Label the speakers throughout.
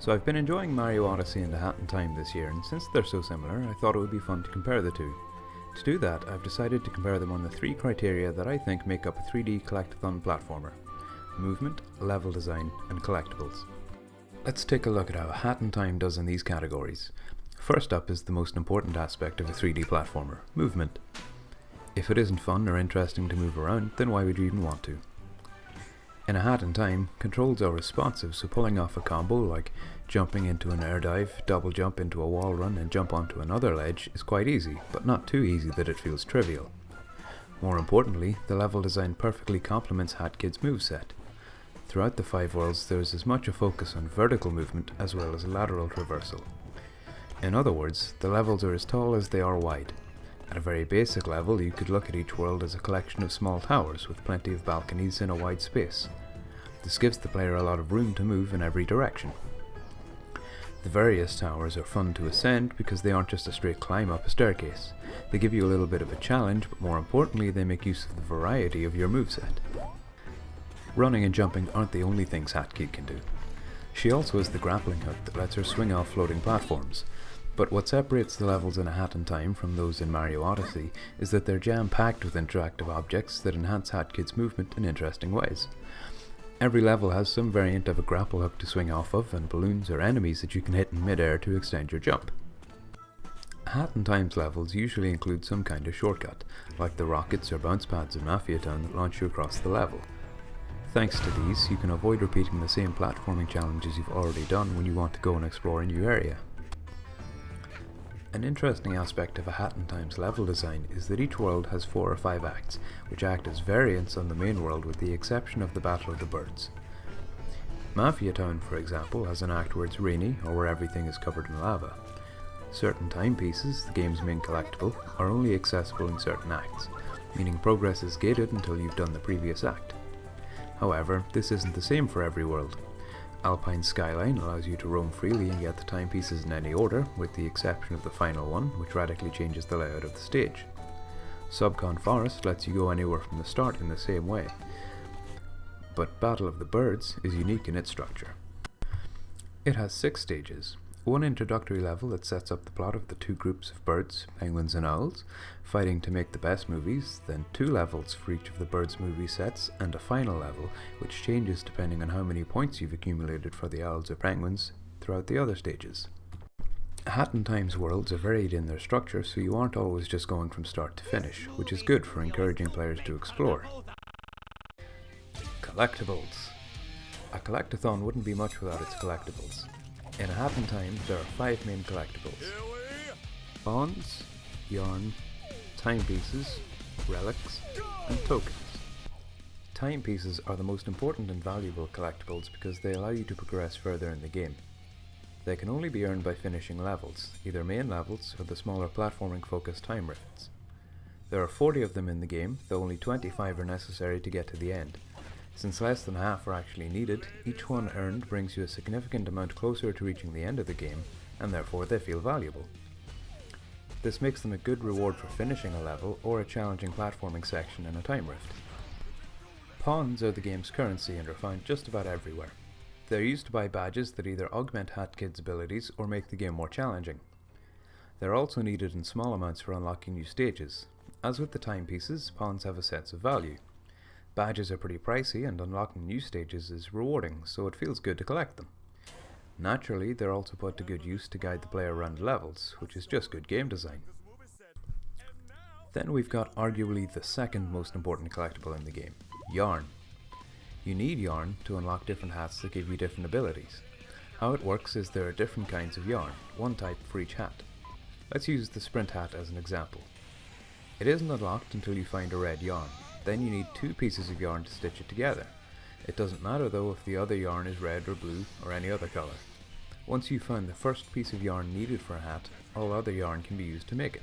Speaker 1: So I've been enjoying Mario Odyssey and A Hat in Time this year, and since they're so similar, I thought it would be fun to compare the two. To do that, I've decided to compare them on the three criteria that I think make up a 3D collectathon platformer: movement, level design, and collectibles. Let's take a look at how A Hat in Time does in these categories. First up is the most important aspect of a 3D platformer: movement. If it isn't fun or interesting to move around, then why would you even want to? In A Hat in Time, controls are responsive, so pulling off a combo like jumping into an air dive, double jump into a wall run and jump onto another ledge is quite easy, but not too easy that it feels trivial. More importantly, the level design perfectly complements Hat Kid's moveset. Throughout the 5 worlds there is as much a focus on vertical movement as well as lateral traversal. In other words, the levels are as tall as they are wide. At a very basic level, you could look at each world as a collection of small towers with plenty of balconies in a wide space. This gives the player a lot of room to move in every direction. The various towers are fun to ascend because they aren't just a straight climb up a staircase. They give you a little bit of a challenge, but more importantly they make use of the variety of your moveset. Running and jumping aren't the only things Hat Kid can do. She also has the grappling hook that lets her swing off floating platforms. But what separates the levels in A Hat in Time from those in Mario Odyssey is that they're jam-packed with interactive objects that enhance Hat Kid's movement in interesting ways. Every level has some variant of a grapple hook to swing off of, and balloons or enemies that you can hit in mid-air to extend your jump. A Hat in Time's levels usually include some kind of shortcut, like the rockets or bounce pads in Mafia Town that launch you across the level. Thanks to these, you can avoid repeating the same platforming challenges you've already done when you want to go and explore a new area. An interesting aspect of A Hat in Time's level design is that each world has 4 or 5 acts, which act as variants on the main world with the exception of the Battle of the Birds. Mafia Town, for example, has an act where it's rainy or where everything is covered in lava. Certain timepieces, the game's main collectible, are only accessible in certain acts, meaning progress is gated until you've done the previous act. However, this isn't the same for every world. Alpine Skyline allows you to roam freely and get the timepieces in any order, with the exception of the final one, which radically changes the layout of the stage. Subcon Forest lets you go anywhere from the start in the same way, but Battle of the Birds is unique in its structure. It has 6 stages. One introductory level that sets up the plot of the 2 groups of birds, penguins and owls, fighting to make the best movies, then 2 levels for each of the birds' movie sets, and a final level, which changes depending on how many points you've accumulated for the owls or penguins throughout the other stages. A Hat in Time's worlds are varied in their structure, so you aren't always just going from start to finish, which is good for encouraging players to explore. Collectibles. A collectathon wouldn't be much without its collectibles. In A Hat in Time, there are 5 main collectibles: bonds, yarn, timepieces, relics, and tokens. Timepieces are the most important and valuable collectibles because they allow you to progress further in the game. They can only be earned by finishing levels, either main levels or the smaller platforming focused time rifts. There are 40 of them in the game, though only 25 are necessary to get to the end. Since less than half are actually needed, each one earned brings you a significant amount closer to reaching the end of the game, and therefore they feel valuable. This makes them a good reward for finishing a level or a challenging platforming section in a time rift. Pawns are the game's currency and are found just about everywhere. They're used to buy badges that either augment Hat Kid's abilities or make the game more challenging. They're also needed in small amounts for unlocking new stages. As with the timepieces, pawns have a sense of value. Badges are pretty pricey, and unlocking new stages is rewarding, so it feels good to collect them. Naturally, they're also put to good use to guide the player around levels, which is just good game design. Then we've got arguably the second most important collectible in the game: yarn. You need yarn to unlock different hats that give you different abilities. How it works is there are different kinds of yarn, one type for each hat. Let's use the sprint hat as an example. It isn't unlocked until you find a red yarn. Then you need 2 pieces of yarn to stitch it together. It doesn't matter though if the other yarn is red or blue or any other colour. Once you've found the first piece of yarn needed for a hat, all other yarn can be used to make it.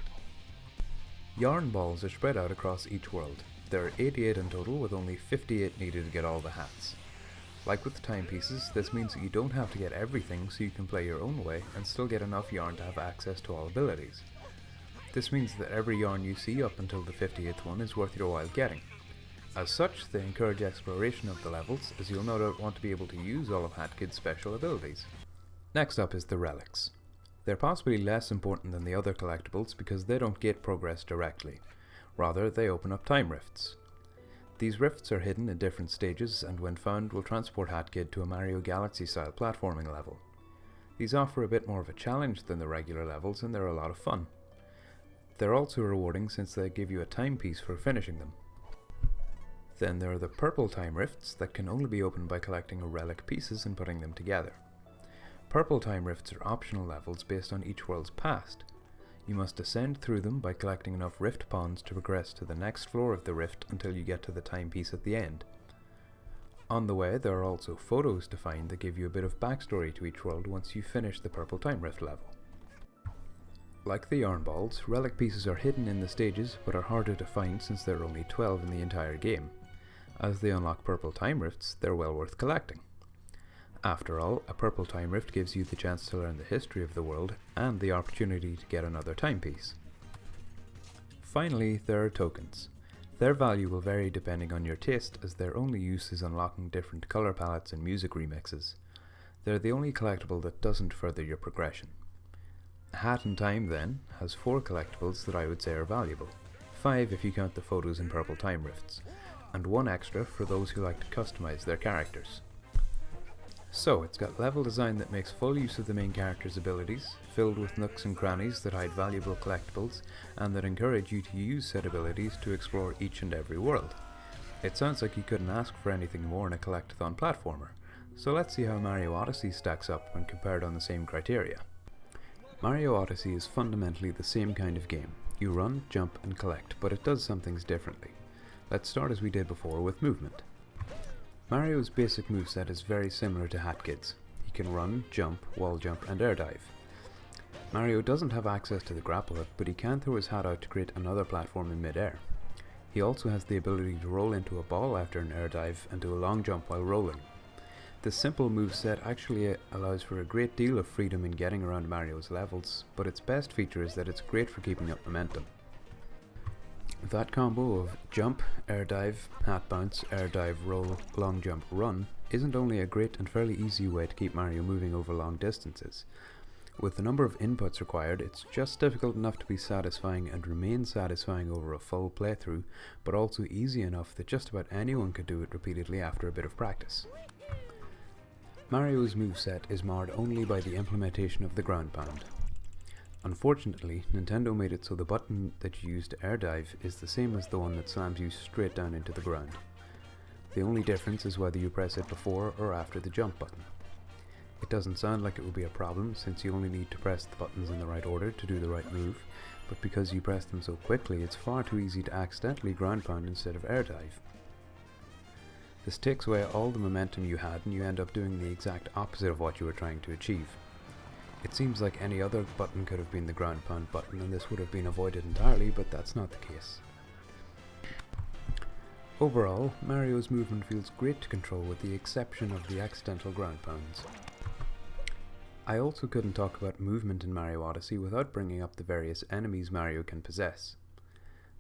Speaker 1: Yarn balls are spread out across each world. There are 88 in total, with only 58 needed to get all the hats. Like with the timepieces, this means that you don't have to get everything, so you can play your own way and still get enough yarn to have access to all abilities. This means that every yarn you see up until the 58th one is worth your while getting. As such, they encourage exploration of the levels, as you'll no doubt want to be able to use all of Hat Kid's special abilities. Next up is the relics. They're possibly less important than the other collectibles because they don't gate progress directly. Rather, they open up time rifts. These rifts are hidden in different stages and when found will transport HatKid to a Mario Galaxy style platforming level. These offer a bit more of a challenge than the regular levels and they're a lot of fun. They're also rewarding since they give you a timepiece for finishing them. Then there are the purple time rifts that can only be opened by collecting relic pieces and putting them together. Purple time rifts are optional levels based on each world's past. You must ascend through them by collecting enough rift ponds to progress to the next floor of the rift until you get to the timepiece at the end. On the way there are also photos to find that give you a bit of backstory to each world once you finish the purple time rift level. Like the yarn balls, relic pieces are hidden in the stages but are harder to find since there are only 12 in the entire game. As they unlock purple time rifts, they're well worth collecting. After all, a purple time rift gives you the chance to learn the history of the world and the opportunity to get another timepiece. Finally, there are tokens. Their value will vary depending on your taste as their only use is unlocking different colour palettes and music remixes. They're the only collectible that doesn't further your progression. Hat in Time then has 4 collectibles that I would say are valuable, 5 if you count the photos in purple time rifts, and 1 extra for those who like to customize their characters. So it's got level design that makes full use of the main character's abilities, filled with nooks and crannies that hide valuable collectibles and that encourage you to use said abilities to explore each and every world. It sounds like you couldn't ask for anything more in a collectathon platformer, so let's see how Mario Odyssey stacks up when compared on the same criteria. Mario Odyssey is fundamentally the same kind of game. You run, jump and collect, but it does some things differently. Let's start as we did before with movement. Mario's basic moveset is very similar to HatKid's. He can run, jump, wall jump and air dive. Mario doesn't have access to the grapple hook, but he can throw his hat out to create another platform in mid-air. He also has the ability to roll into a ball after an air dive and do a long jump while rolling. This simple moveset actually allows for a great deal of freedom in getting around Mario's levels, but its best feature is that it's great for keeping up momentum. That combo of jump, air dive, hat bounce, air dive, roll, long jump, run isn't only a great and fairly easy way to keep Mario moving over long distances. With the number of inputs required, it's just difficult enough to be satisfying and remain satisfying over a full playthrough, but also easy enough that just about anyone could do it repeatedly after a bit of practice. Mario's moveset is marred only by the implementation of the ground pound. Unfortunately, Nintendo made it so the button that you use to air dive is the same as the one that slams you straight down into the ground. The only difference is whether you press it before or after the jump button. It doesn't sound like it will be a problem since you only need to press the buttons in the right order to do the right move, but because you press them so quickly it's far too easy to accidentally ground pound instead of air dive. This takes away all the momentum you had and you end up doing the exact opposite of what you were trying to achieve. It seems like any other button could have been the ground pound button and this would have been avoided entirely, but that's not the case. Overall, Mario's movement feels great to control with the exception of the accidental ground pounds. I also couldn't talk about movement in Mario Odyssey without bringing up the various enemies Mario can possess.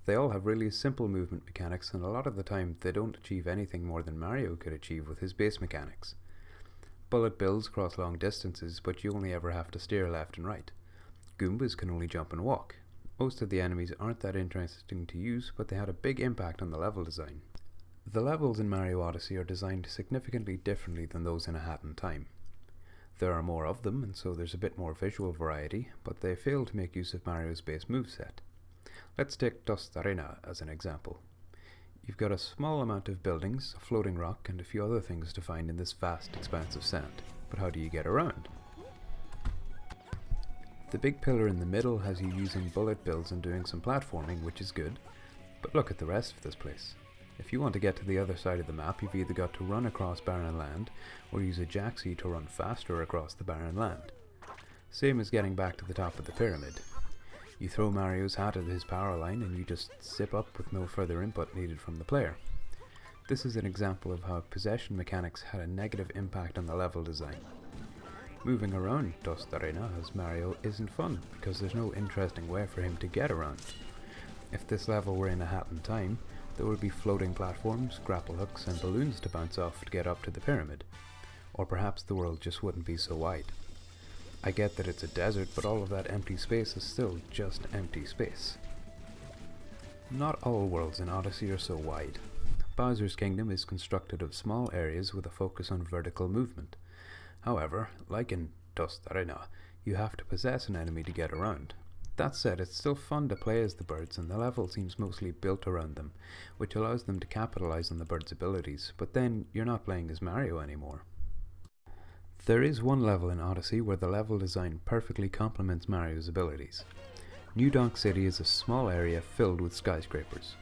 Speaker 1: They all have really simple movement mechanics and a lot of the time they don't achieve anything more than Mario could achieve with his base mechanics. Bullet bills cross long distances, but you only ever have to steer left and right. Goombas can only jump and walk. Most of the enemies aren't that interesting to use, but they had a big impact on the level design. The levels in Mario Odyssey are designed significantly differently than those in A Hat in Time. There are more of them, and so there's a bit more visual variety, but they fail to make use of Mario's base moveset. Let's take Dust Arena as an example. You've got a small amount of buildings, a floating rock and a few other things to find in this vast expanse of sand. But how do you get around? The big pillar in the middle has you using bullet bills and doing some platforming, which is good. But look at the rest of this place. If you want to get to the other side of the map, you've either got to run across barren land, or use a jacksie to run faster across the barren land. Same as getting back to the top of the pyramid. You throw Mario's hat at his power line and you just zip up with no further input needed from the player. This is an example of how possession mechanics had a negative impact on the level design. Moving around Dust Arena as Mario isn't fun because there's no interesting way for him to get around. If this level were in A Hat in Time, there would be floating platforms, grapple hooks and balloons to bounce off to get up to the pyramid. Or perhaps the world just wouldn't be so wide. I get that it's a desert, but all of that empty space is still just empty space. Not all worlds in Odyssey are so wide. Bowser's Kingdom is constructed of small areas with a focus on vertical movement. However, like in Dust Arena, you have to possess an enemy to get around. That said, it's still fun to play as the birds, and the level seems mostly built around them, which allows them to capitalize on the birds' abilities, but then you're not playing as Mario anymore. There is one level in Odyssey where the level design perfectly complements Mario's abilities. New Donk City is a small area filled with skyscrapers.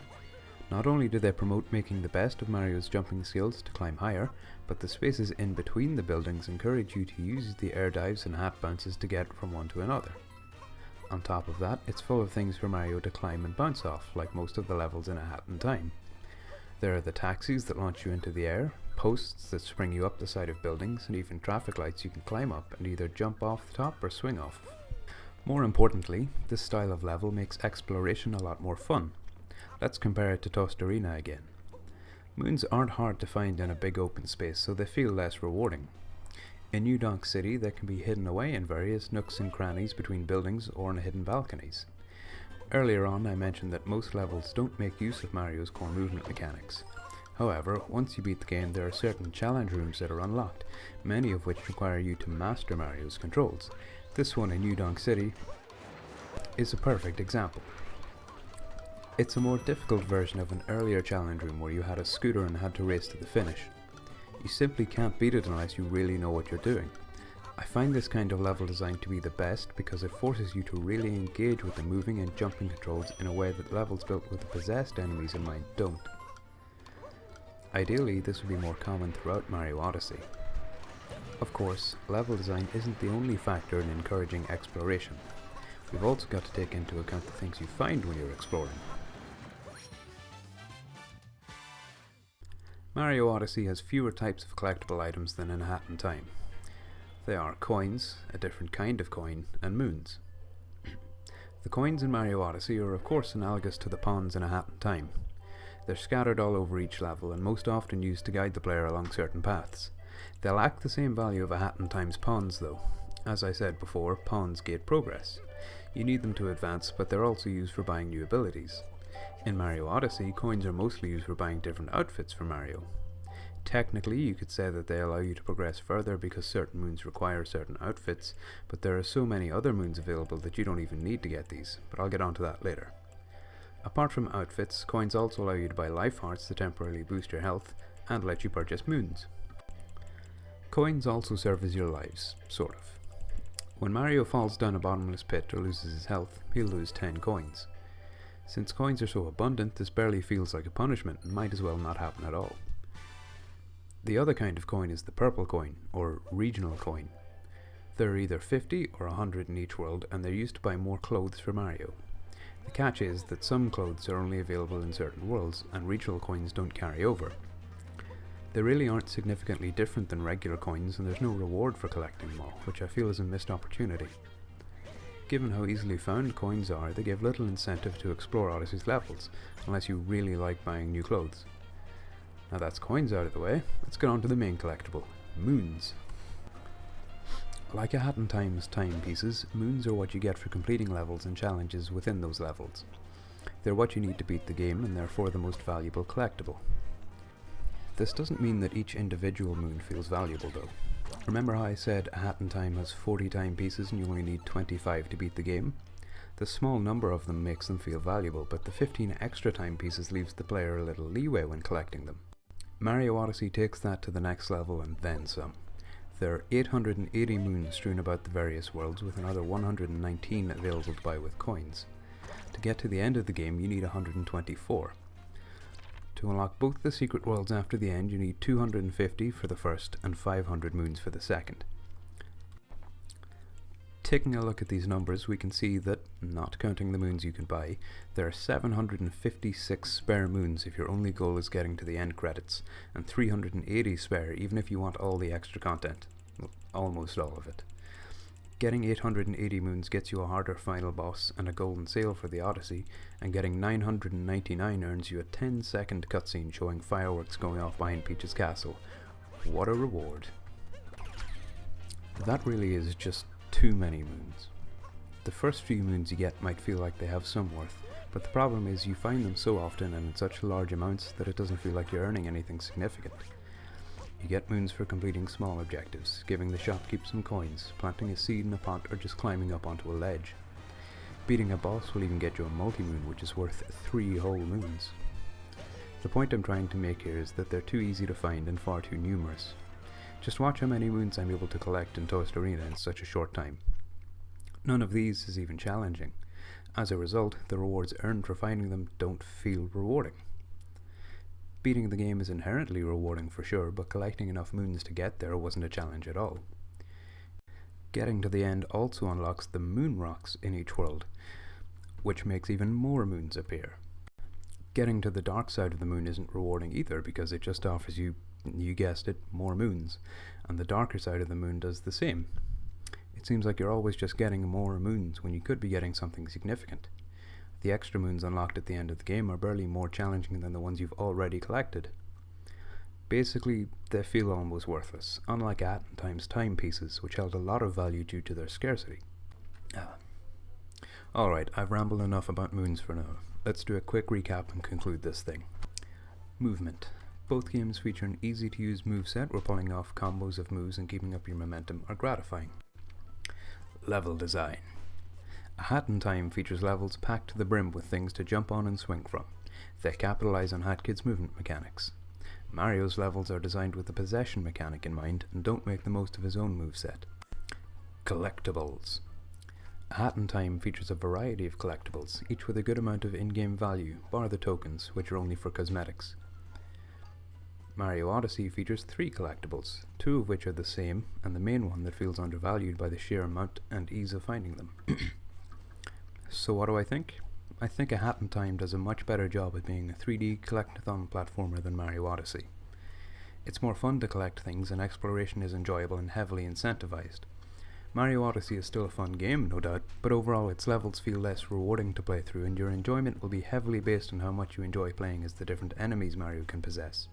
Speaker 1: Not only do they promote making the best of Mario's jumping skills to climb higher, but the spaces in between the buildings encourage you to use the air dives and hat bounces to get from one to another. On top of that, it's full of things for Mario to climb and bounce off, like most of the levels in A Hat in Time. There are the taxis that launch you into the air, posts that spring you up the side of buildings, and even traffic lights you can climb up and either jump off the top or swing off. More importantly, this style of level makes exploration a lot more fun. Let's compare it to Toast Arena again. Moons aren't hard to find in a big open space, so they feel less rewarding. In New Donk City, they can be hidden away in various nooks and crannies between buildings or in hidden balconies. Earlier on, I mentioned that most levels don't make use of Mario's core movement mechanics. However, once you beat the game, there are certain challenge rooms that are unlocked, many of which require you to master Mario's controls. This one in New Donk City is a perfect example. It's a more difficult version of an earlier challenge room where you had a scooter and had to race to the finish. You simply can't beat it unless you really know what you're doing. I find this kind of level design to be the best because it forces you to really engage with the moving and jumping controls in a way that levels built with the possessed enemies in mind don't. Ideally, this would be more common throughout Mario Odyssey. Of course, level design isn't the only factor in encouraging exploration. We've also got to take into account the things you find when you're exploring. Mario Odyssey has fewer types of collectible items than in A Hat in Time. They are coins, a different kind of coin, and moons. The coins in Mario Odyssey are of course analogous to the pawns in A Hat in Time. They're scattered all over each level and most often used to guide the player along certain paths. They lack the same value of A Hat in Time's pawns though. As I said before, pawns gate progress. You need them to advance, but they're also used for buying new abilities. In Mario Odyssey, coins are mostly used for buying different outfits for Mario. Technically, you could say that they allow you to progress further because certain moons require certain outfits, but there are so many other moons available that you don't even need to get these, but I'll get onto that later. Apart from outfits, coins also allow you to buy life hearts to temporarily boost your health, and let you purchase moons. Coins also serve as your lives, sort of. When Mario falls down a bottomless pit or loses his health, he'll lose 10 coins. Since coins are so abundant, this barely feels like a punishment and might as well not happen at all. The other kind of coin is the purple coin, or regional coin. There are either 50 or 100 in each world, and they're used to buy more clothes for Mario. The catch is that some clothes are only available in certain worlds, and regional coins don't carry over. They really aren't significantly different than regular coins, and there's no reward for collecting them all, which I feel is a missed opportunity. Given how easily found coins are, they give little incentive to explore Odyssey's levels, unless you really like buying new clothes. Now that's coins out of the way, let's get on to the main collectible, moons. Like A Hat in Time's timepieces, moons are what you get for completing levels and challenges within those levels. They're what you need to beat the game, and therefore the most valuable collectible. This doesn't mean that each individual moon feels valuable though. Remember how I said A Hat in Time has 40 timepieces and you only need 25 to beat the game? The small number of them makes them feel valuable, but the 15 extra timepieces leaves the player a little leeway when collecting them. Mario Odyssey takes that to the next level and then some. There are 880 moons strewn about the various worlds, with another 119 available to buy with coins. To get to the end of the game you need 124. To unlock both the secret worlds after the end, you need 250 for the first and 500 moons for the second. Taking a look at these numbers, we can see that, not counting the moons you can buy, there are 756 spare moons if your only goal is getting to the end credits, and 380 spare even if you want all the extra content. Well, almost all of it. Getting 880 moons gets you a harder final boss and a golden sail for the Odyssey, and getting 999 earns you a 10-second cutscene showing fireworks going off behind Peach's castle. What a reward. That really is just too many moons. The first few moons you get might feel like they have some worth, but the problem is you find them so often and in such large amounts that it doesn't feel like you're earning anything significant. You get moons for completing small objectives, giving the shopkeep some coins, planting a seed in a pot, or just climbing up onto a ledge. Beating a boss will even get you a multi-moon, which is worth 3 whole moons. The point I'm trying to make here is that they're too easy to find and far too numerous. Just watch how many moons I'm able to collect in Toast Arena in such a short time. None of these is even challenging. As a result, the rewards earned for finding them don't feel rewarding. Beating the game is inherently rewarding for sure, but collecting enough moons to get there wasn't a challenge at all. Getting to the end also unlocks the moon rocks in each world, which makes even more moons appear. Getting to the dark side of the moon isn't rewarding either, because it just offers you guessed it, more moons, and the darker side of the moon does the same. It seems like you're always just getting more moons when you could be getting something significant. The extra moons unlocked at the end of the game are barely more challenging than the ones you've already collected. Basically, they feel almost worthless, unlike At and Time's timepieces, which held a lot of value due to their scarcity. Alright, I've rambled enough about moons for now. Let's do a quick recap and conclude this thing. Movement. Both games feature an easy to use moveset where pulling off combos of moves and keeping up your momentum are gratifying. Level design. A Hat in Time features levels packed to the brim with things to jump on and swing from. They capitalize on Hat Kid's movement mechanics. Mario's levels are designed with the possession mechanic in mind and don't make the most of his own moveset. Collectibles. A Hat in Time features a variety of collectibles, each with a good amount of in-game value, bar the tokens, which are only for cosmetics. Mario Odyssey features 3 collectibles, 2 of which are the same, and the main one that feels undervalued by the sheer amount and ease of finding them. So what do I think? I think A Hat in Time does a much better job at being a 3D collectathon platformer than Mario Odyssey. It's more fun to collect things and exploration is enjoyable and heavily incentivized. Mario Odyssey is still a fun game, no doubt, but overall its levels feel less rewarding to play through and your enjoyment will be heavily based on how much you enjoy playing as the different enemies Mario can possess.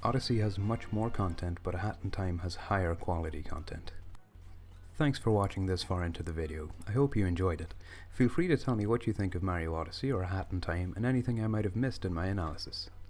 Speaker 1: Odyssey has much more content, but A Hat in Time has higher quality content. Thanks for watching this far into the video. I hope you enjoyed it. Feel free to tell me what you think of Mario Odyssey or A Hat in Time and anything I might have missed in my analysis.